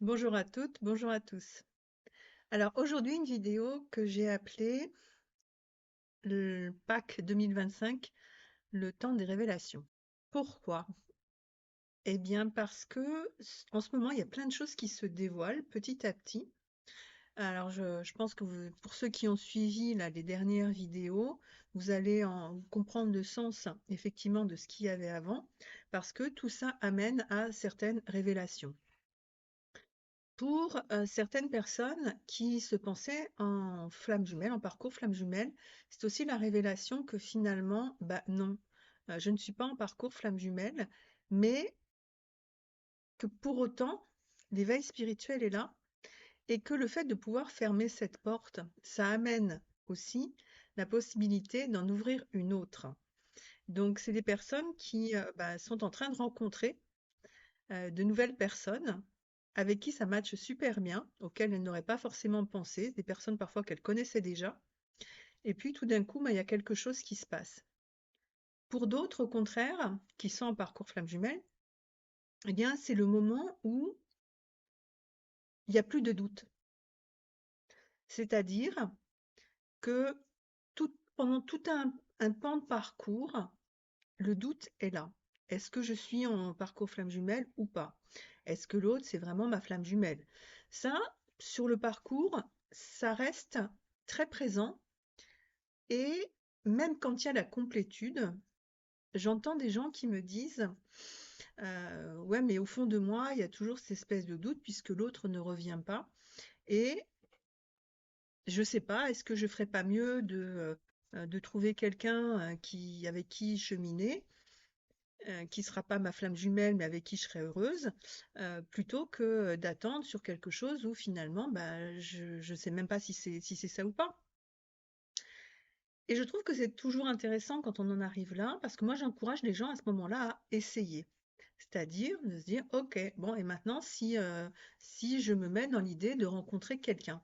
Bonjour à toutes, bonjour à tous. Alors aujourd'hui, une vidéo que j'ai appelée le Pâques 2025, le temps des révélations. Pourquoi? Eh bien parce que en ce moment, il y a plein de choses qui se dévoilent petit à petit. Alors je pense que pour ceux qui ont suivi là, les dernières vidéos, vous allez en comprendre le sens effectivement de ce qu'il y avait avant, parce que tout ça amène à certaines révélations. Pour, certaines personnes qui se pensaient en flamme jumelle, en parcours flamme jumelle, c'est aussi la révélation que finalement, bah, non, je ne suis pas en parcours flamme jumelle, mais que pour autant, l'éveil spirituel est là et que le fait de pouvoir fermer cette porte, ça amène aussi la possibilité d'en ouvrir une autre. Donc c'est des personnes qui, bah, sont en train de rencontrer de nouvelles personnes avec qui ça matche super bien, auxquelles elles n'auraient pas forcément pensé, des personnes parfois qu'elles connaissaient déjà. Et puis tout d'un coup, bah, il y a quelque chose qui se passe. Pour d'autres, au contraire, qui sont en parcours flamme jumelle, eh bien, c'est le moment où il n'y a plus de doute. C'est-à-dire que pendant tout un pan de parcours, le doute est là. Est-ce que je suis en parcours flamme jumelle ou pas? Est-ce que l'autre, c'est vraiment ma flamme jumelle? Ça, sur le parcours, ça reste très présent et même quand il y a la complétude, j'entends des gens qui me disent ouais, mais au fond de moi, il y a toujours cette espèce de doute puisque l'autre ne revient pas. Et je sais pas, est-ce que je ferais pas mieux de trouver quelqu'un avec qui cheminer qui sera pas ma flamme jumelle, mais avec qui je serai heureuse, plutôt que d'attendre sur quelque chose où finalement, bah, je sais même pas si c'est ça ou pas. Et je trouve que c'est toujours intéressant quand on en arrive là, parce que moi j'encourage les gens à ce moment-là à essayer. C'est-à-dire de se dire, ok, bon, et maintenant si je me mets dans l'idée de rencontrer quelqu'un.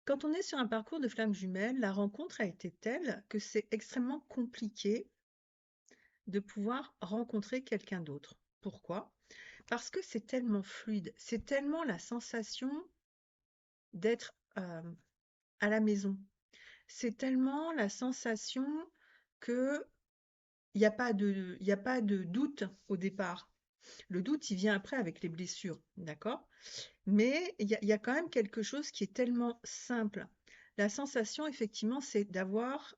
Quand on est sur un parcours de flamme jumelle, la rencontre a été telle que c'est extrêmement compliqué de pouvoir rencontrer quelqu'un d'autre. Pourquoi? Parce que c'est tellement fluide, c'est tellement la sensation d'être à la maison. C'est tellement la sensation que il y a pas de doute au départ. Le doute, il vient après avec les blessures, d'accord? Mais il y a quand même quelque chose qui est tellement simple. La sensation, effectivement, c'est d'avoir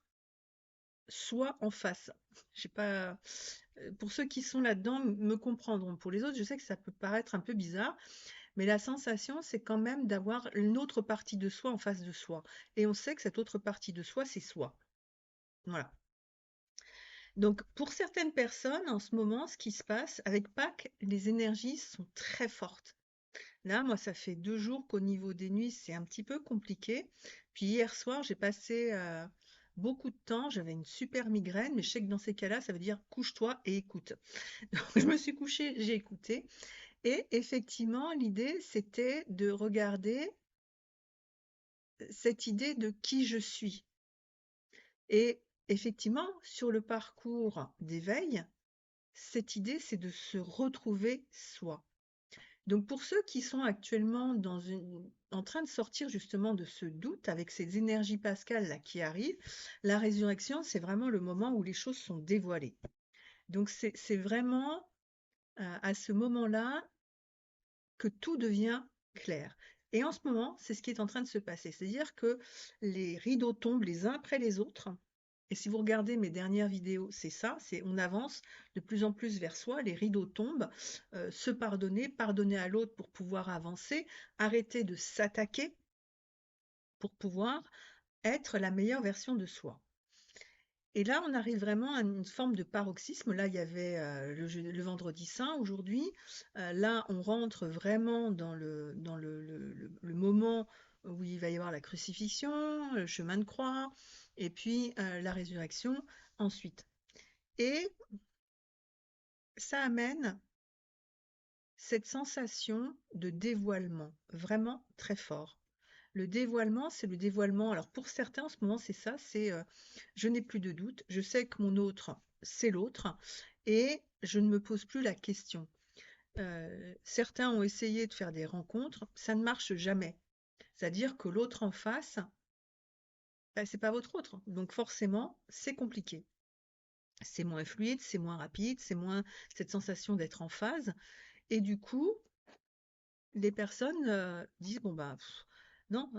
soi en face. Je sais pas, pour ceux qui sont là-dedans, me comprendront. Pour les autres, je sais que ça peut paraître un peu bizarre, mais la sensation, c'est quand même d'avoir une autre partie de soi en face de soi. Et on sait que cette autre partie de soi, c'est soi. Voilà. Donc, pour certaines personnes, en ce moment, ce qui se passe, avec Pâques, les énergies sont très fortes. Là, moi, ça fait 2 jours qu'au niveau des nuits, c'est un petit peu compliqué. Puis hier soir, j'ai passé beaucoup de temps. J'avais une super migraine, mais je sais que dans ces cas-là, ça veut dire couche-toi et écoute. Donc, je me suis couchée, j'ai écouté. Et effectivement, l'idée, c'était de regarder cette idée de qui je suis. Et effectivement, sur le parcours d'éveil, cette idée, c'est de se retrouver soi. Donc pour ceux qui sont actuellement en train de sortir justement de ce doute avec ces énergies pascales là qui arrivent, la résurrection, c'est vraiment le moment où les choses sont dévoilées. Donc c'est vraiment à ce moment-là que tout devient clair. Et en ce moment, c'est ce qui est en train de se passer. C'est-à-dire que les rideaux tombent les uns après les autres. Et si vous regardez mes dernières vidéos, c'est ça, c'est on avance de plus en plus vers soi, les rideaux tombent, se pardonner, pardonner à l'autre pour pouvoir avancer, arrêter de s'attaquer pour pouvoir être la meilleure version de soi. Et là, on arrive vraiment à une forme de paroxysme. Là, il y avait le vendredi saint aujourd'hui. Là, on rentre vraiment dans le moment où il va y avoir la crucifixion, le chemin de croix, et puis la résurrection ensuite. Et ça amène cette sensation de dévoilement, vraiment très fort. Le dévoilement, c'est le dévoilement. Alors pour certains, en ce moment, c'est ça, c'est je n'ai plus de doute, je sais que mon autre, c'est l'autre, et je ne me pose plus la question. certains ont essayé de faire des rencontres, ça ne marche jamais. C'est-à-dire que l'autre en face, bah, c'est pas votre autre. Donc forcément, c'est compliqué. C'est moins fluide, c'est moins rapide, c'est moins cette sensation d'être en phase. Et du coup, les personnes disent bon bah non,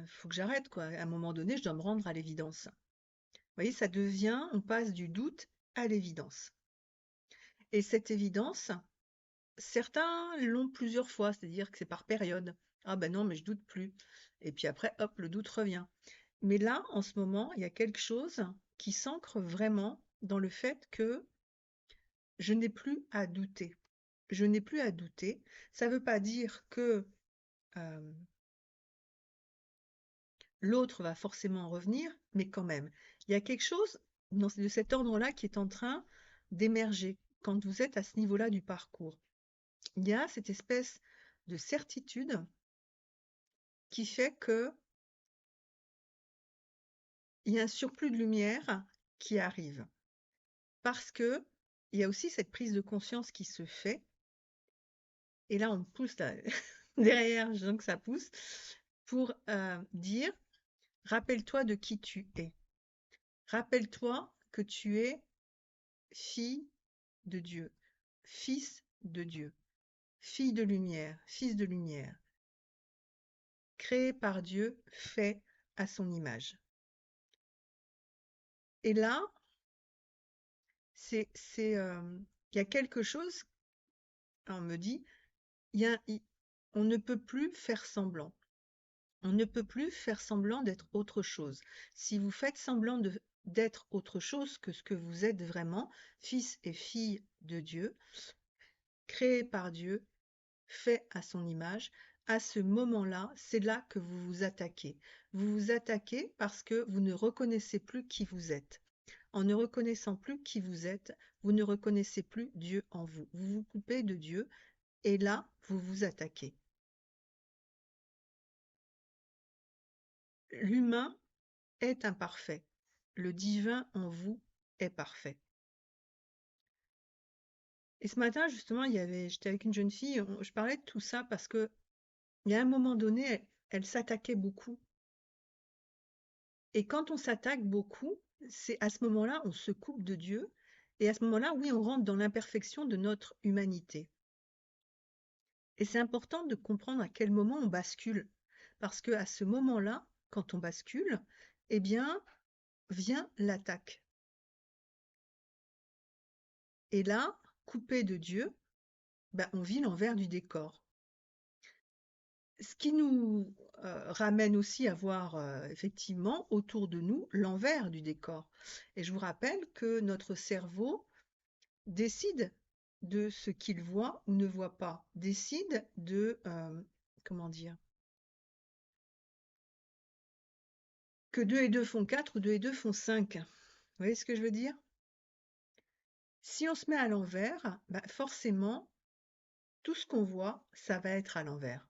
faut que j'arrête quoi. À un moment donné, je dois me rendre à l'évidence. Vous voyez, ça devient, on passe du doute à l'évidence. Et cette évidence, certains l'ont plusieurs fois, c'est-à-dire que c'est par période. Ah ben non, mais je doute plus. Et puis après, hop, le doute revient. Mais là, en ce moment, il y a quelque chose qui s'ancre vraiment dans le fait que je n'ai plus à douter. Je n'ai plus à douter. Ça ne veut pas dire que euh, l'autre va forcément revenir, mais quand même, il y a quelque chose de cet ordre-là qui est en train d'émerger quand vous êtes à ce niveau-là du parcours. Il y a cette espèce de certitude qui fait que il y a un surplus de lumière qui arrive. Parce que il y a aussi cette prise de conscience qui se fait. Et là, on me pousse là, derrière, je sens que ça pousse, pour dire, rappelle-toi de qui tu es. Rappelle-toi que tu es fille de Dieu, fils de Dieu, fille de lumière, fils de lumière, créé par Dieu, fait à son image. Et là, il y a quelque chose, on me dit, on ne peut plus faire semblant. On ne peut plus faire semblant d'être autre chose. Si vous faites semblant d'être autre chose que ce que vous êtes vraiment, fils et fille de Dieu, créé par Dieu, fait à son image, à ce moment-là, c'est là que vous vous attaquez. Vous vous attaquez parce que vous ne reconnaissez plus qui vous êtes. En ne reconnaissant plus qui vous êtes, vous ne reconnaissez plus Dieu en vous. Vous vous coupez de Dieu et là, vous vous attaquez. L'humain est imparfait. Le divin en vous est parfait. Et ce matin, justement, j'étais avec une jeune fille, je parlais de tout ça parce que il y a un moment donné, elle s'attaquait beaucoup. Et quand on s'attaque beaucoup, c'est à ce moment-là, on se coupe de Dieu. Et à ce moment-là, oui, on rentre dans l'imperfection de notre humanité. Et c'est important de comprendre à quel moment on bascule. Parce que à ce moment-là, quand on bascule, eh bien, vient l'attaque. Et là, coupé de Dieu, ben, on vit l'envers du décor. Ce qui nous ramène aussi à voir effectivement autour de nous l'envers du décor. Et je vous rappelle que notre cerveau décide de ce qu'il voit ou ne voit pas, décide de, comment dire, que 2 et 2 font 4 ou 2 et 2 font 5. Vous voyez ce que je veux dire? Si on se met à l'envers, bah forcément, tout ce qu'on voit, ça va être à l'envers.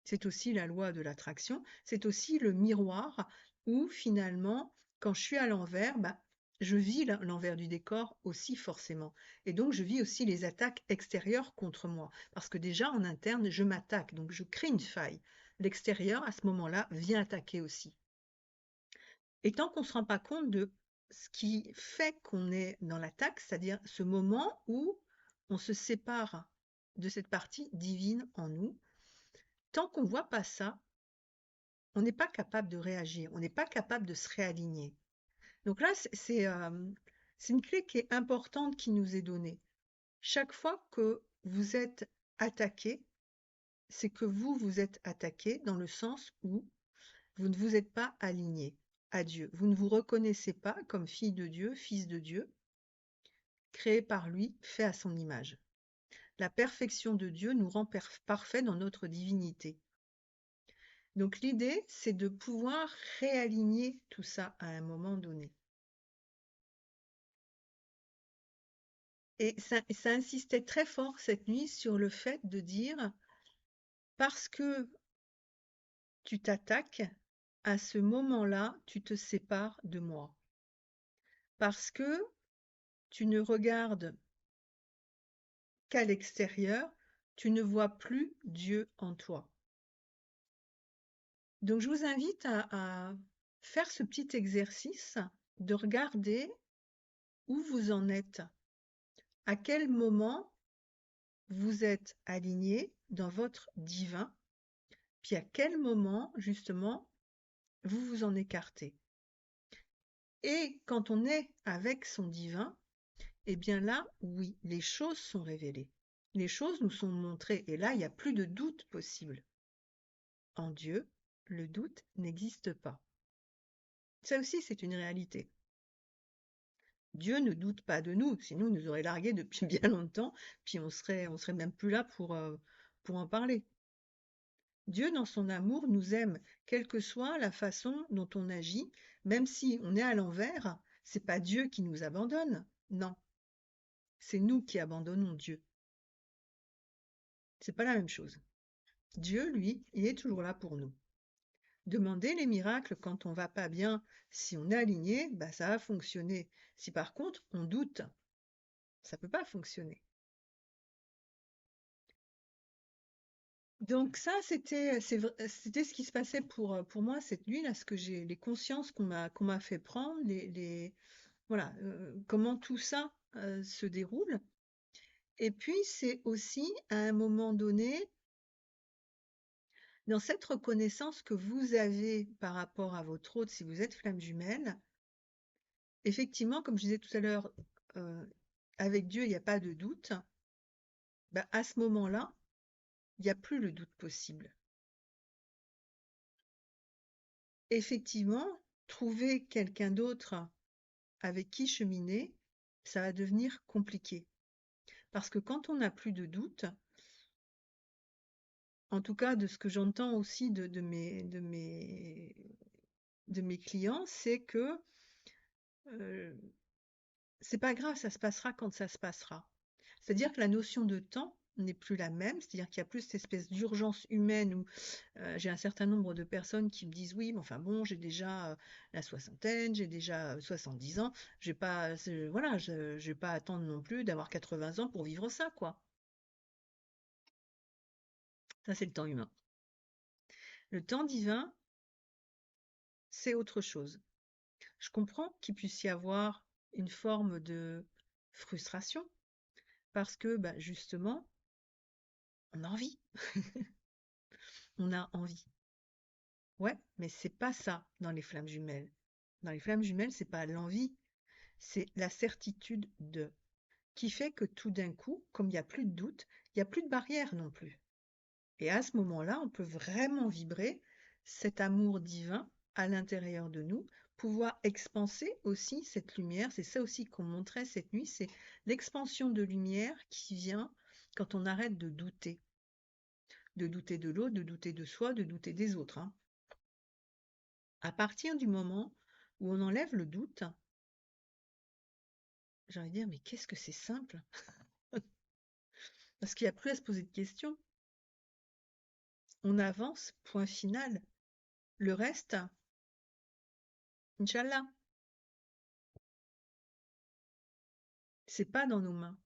C'est aussi la loi de l'attraction, c'est aussi le miroir où finalement, quand je suis à l'envers, bah, je vis l'envers du décor aussi forcément. Et donc, je vis aussi les attaques extérieures contre moi. Parce que déjà, en interne, je m'attaque, donc je crée une faille. L'extérieur, à ce moment-là, vient attaquer aussi. Et tant qu'on ne se rend pas compte de ce qui fait qu'on est dans l'attaque, c'est-à-dire ce moment où on se sépare de cette partie divine en nous, tant qu'on ne voit pas ça, on n'est pas capable de réagir, on n'est pas capable de se réaligner. Donc là, c'est une clé qui est importante qui nous est donnée. Chaque fois que vous êtes attaqué, c'est que vous êtes attaqué dans le sens où vous ne vous êtes pas aligné à Dieu. Vous ne vous reconnaissez pas comme fille de Dieu, fils de Dieu, créé par lui, fait à son image. La perfection de Dieu nous rend parfaits dans notre divinité. Donc l'idée, c'est de pouvoir réaligner tout ça à un moment donné. Et ça insistait très fort cette nuit sur le fait de dire, parce que tu t'attaques, à ce moment-là, tu te sépares de moi. Parce que tu ne regardes qu'à l'extérieur, tu ne vois plus Dieu en toi. Donc je vous invite à faire ce petit exercice de regarder où vous en êtes, à quel moment vous êtes aligné dans votre divin, puis à quel moment justement vous vous en écartez. Et quand on est avec son divin, eh bien là, oui, les choses sont révélées. Les choses nous sont montrées. Et là, il n'y a plus de doute possible. En Dieu, le doute n'existe pas. Ça aussi, c'est une réalité. Dieu ne doute pas de nous, sinon il nous aurait largués depuis bien longtemps, puis on serait même plus là pour en parler. Dieu, dans son amour, nous aime, quelle que soit la façon dont on agit, même si on est à l'envers, c'est pas Dieu qui nous abandonne, non, c'est nous qui abandonnons Dieu. C'est pas la même chose. Dieu, lui, il est toujours là pour nous. Demander les miracles quand on va pas bien, si on est aligné, bah ça va fonctionner. Si par contre on doute, ça peut pas fonctionner. Donc ça, c'était ce qui se passait pour moi cette nuit là, ce que j'ai, les consciences qu'on m'a fait prendre, voilà, comment tout ça se déroule. Et puis c'est aussi à un moment donné, dans cette reconnaissance que vous avez par rapport à votre hôte, si vous êtes flamme jumelle, effectivement, comme je disais tout à l'heure, euh, avec Dieu, il n'y a pas de doute. Bah, à ce moment-là, il n'y a plus le doute possible. Effectivement, trouver quelqu'un d'autre avec qui cheminer, ça va devenir compliqué. Parce que quand on n'a plus de doute, en tout cas de ce que j'entends aussi de mes clients, c'est que euh, c'est pas grave, ça se passera quand ça se passera. C'est-à-dire que la notion de temps n'est plus la même, c'est-à-dire qu'il y a plus cette espèce d'urgence humaine où j'ai un certain nombre de personnes qui me disent oui, mais enfin bon, j'ai déjà la soixantaine, j'ai déjà 70 ans, j'ai pas, voilà, je vais pas attendre non plus d'avoir 80 ans pour vivre ça, quoi. Ça, c'est le temps humain. Le temps divin, c'est autre chose. Je comprends qu'il puisse y avoir une forme de frustration parce que, bah, justement, on a envie. On a envie. Ouais, mais c'est pas ça dans les flammes jumelles. Dans les flammes jumelles, c'est pas l'envie, c'est la certitude de, qui fait que tout d'un coup, comme il n'y a plus de doute, il n'y a plus de barrière non plus. Et à ce moment-là, on peut vraiment vibrer cet amour divin à l'intérieur de nous, pouvoir expanser aussi cette lumière. C'est ça aussi qu'on montrait cette nuit, c'est l'expansion de lumière qui vient quand on arrête de douter. De douter de l'autre, de douter de soi, de douter des autres, hein. À partir du moment où on enlève le doute, j'ai envie de dire, mais qu'est-ce que c'est simple? Parce qu'il n'y a plus à se poser de questions. On avance, point final. Le reste, Inch'Allah, c'est pas dans nos mains.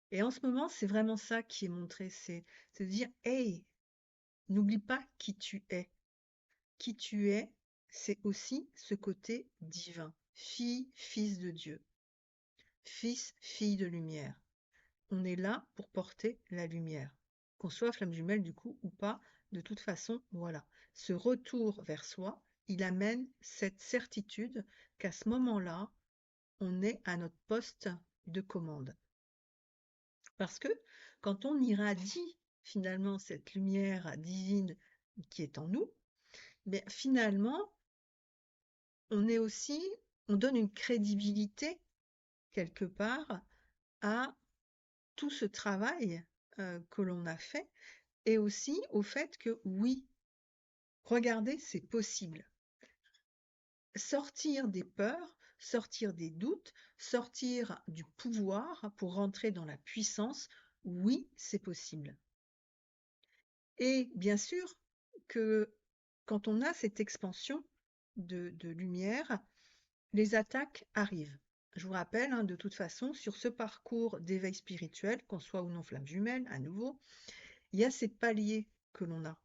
Et en ce moment, c'est vraiment ça qui est montré, c'est de dire, hey, n'oublie pas qui tu es. Qui tu es, c'est aussi ce côté divin. Fille, fils de Dieu. Fils, fille de lumière. On est là pour porter la lumière. Qu'on soit flamme jumelle du coup ou pas, de toute façon, voilà. Ce retour vers soi, il amène cette certitude qu'à ce moment-là, on est à notre poste de commande. Parce que quand on irradie finalement cette lumière divine qui est en nous, mais finalement, on est aussi, on donne une crédibilité quelque part à tout ce travail que l'on a fait et aussi au fait que oui, regardez, c'est possible. Sortir des peurs, sortir des doutes, sortir du pouvoir pour rentrer dans la puissance, oui, c'est possible. Et bien sûr que quand on a cette expansion de lumière, les attaques arrivent. Je vous rappelle, hein, de toute façon, sur ce parcours d'éveil spirituel, qu'on soit ou non flamme jumelle, à nouveau, il y a ces paliers que l'on a.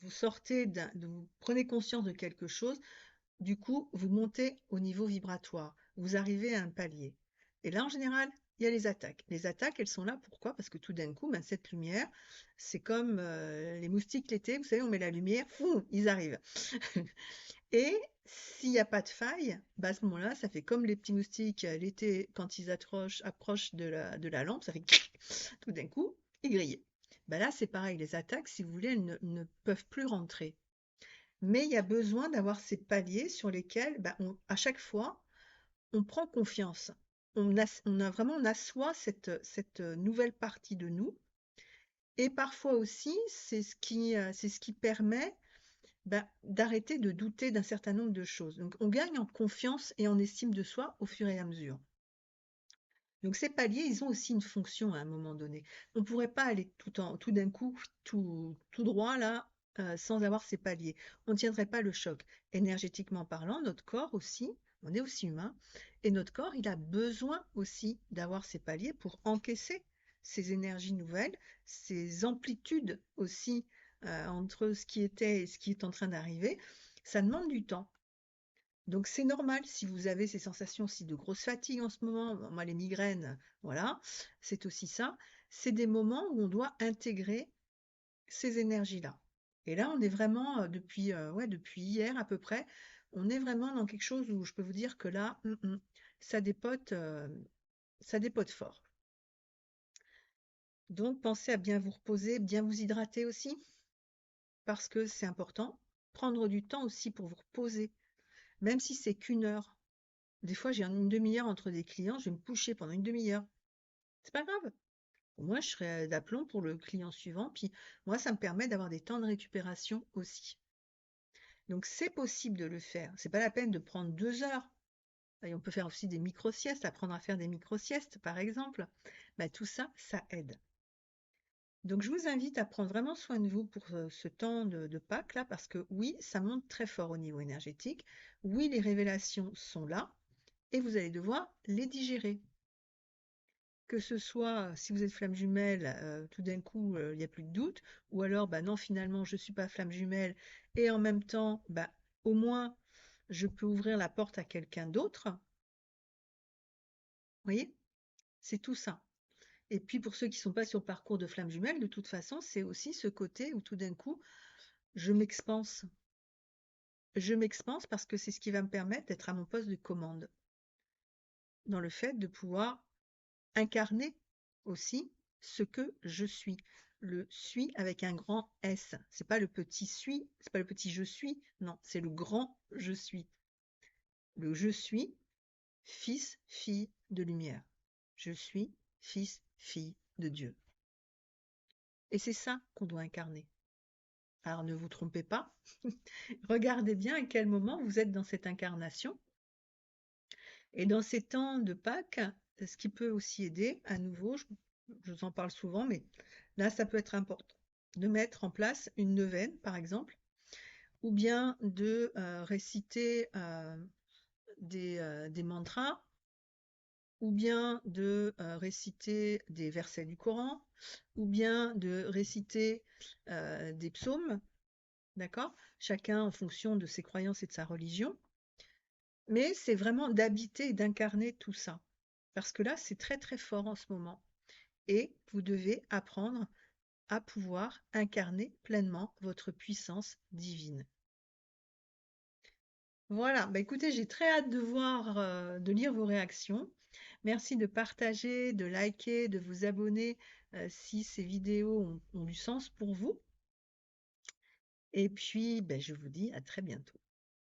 Vous sortez vous prenez conscience de quelque chose, du coup, vous montez au niveau vibratoire, vous arrivez à un palier. Et là, en général, il y a les attaques. Les attaques, elles sont là, pourquoi? Parce que tout d'un coup, ben, cette lumière, c'est comme les moustiques l'été, vous savez, on met la lumière, fou, ils arrivent. Et s'il n'y a pas de faille, bah à ce moment-là, ça fait comme les petits moustiques l'été, quand ils approchent de la lampe, ça fait tout d'un coup, ils grillent. Bah là, c'est pareil, les attaques, si vous voulez, elles ne peuvent plus rentrer. Mais il y a besoin d'avoir ces paliers sur lesquels, bah, à chaque fois, on prend confiance. On assoit cette nouvelle partie de nous. Et parfois aussi, c'est ce qui permet d'arrêter de douter d'un certain nombre de choses. Donc, on gagne en confiance et en estime de soi au fur et à mesure. Donc, ces paliers, ils ont aussi une fonction à un moment donné. On ne pourrait pas aller tout d'un coup, tout droit là, sans avoir ces paliers. On ne tiendrait pas le choc. Énergétiquement parlant, notre corps aussi, on est aussi humain, et notre corps, il a besoin aussi d'avoir ces paliers pour encaisser ces énergies nouvelles, ces amplitudes aussi entre ce qui était et ce qui est en train d'arriver. Ça demande du temps. Donc c'est normal si vous avez ces sensations aussi de grosse fatigue en ce moment, moi les migraines, voilà, c'est aussi ça. C'est des moments où on doit intégrer ces énergies-là. Et là, on est vraiment depuis hier à peu près, on est vraiment dans quelque chose où je peux vous dire que là, ça ça dépote fort. Donc pensez à bien vous reposer, bien vous hydrater aussi, parce que c'est important. Prendre du temps aussi pour vous reposer, même si c'est qu'une heure. Des fois, j'ai une demi-heure entre des clients, je vais me coucher pendant une demi-heure. C'est pas grave. Au moins, je serai d'aplomb pour le client suivant. Puis moi, ça me permet d'avoir des temps de récupération aussi. Donc, c'est possible de le faire. C'est pas la peine de prendre 2 heures. Et on peut faire aussi des micro-siestes, apprendre à faire des micro-siestes, par exemple. Tout ça, ça aide. Donc, je vous invite à prendre vraiment soin de vous pour ce temps de Pâques là, parce que oui, ça monte très fort au niveau énergétique. Oui, les révélations sont là et vous allez devoir les digérer. Que ce soit, si vous êtes flamme jumelle, tout d'un coup, il n'y a plus de doute, ou alors, non, finalement, je ne suis pas flamme jumelle, et en même temps, au moins, je peux ouvrir la porte à quelqu'un d'autre. Vous voyez? C'est tout ça. Et puis, pour ceux qui ne sont pas sur le parcours de flamme jumelle, de toute façon, c'est aussi ce côté où tout d'un coup, je m'expanse. Je m'expanse parce que c'est ce qui va me permettre d'être à mon poste de commande. Dans le fait de pouvoir incarner aussi ce que je suis. Le suis avec un grand S. C'est pas le petit suis, c'est pas le petit je suis, non, c'est le grand je suis. Le je suis fils, fille de lumière. Je suis fils, fille de Dieu. Et c'est ça qu'on doit incarner. Alors ne vous trompez pas, regardez bien à quel moment vous êtes dans cette incarnation. Et dans ces temps de Pâques, ce qui peut aussi aider, à nouveau, je vous en parle souvent, mais là, ça peut être important de mettre en place une neuvaine, par exemple, ou bien de réciter des mantras, ou bien de réciter des versets du Coran, ou bien de réciter des psaumes, d'accord? Chacun en fonction de ses croyances et de sa religion. Mais c'est vraiment d'habiter et d'incarner tout ça. Parce que là, c'est très très fort en ce moment. Et vous devez apprendre à pouvoir incarner pleinement votre puissance divine. Voilà, écoutez, j'ai très hâte de voir, de lire vos réactions. Merci de partager, de liker, de vous abonner si ces vidéos ont du sens pour vous. Et puis, je vous dis à très bientôt.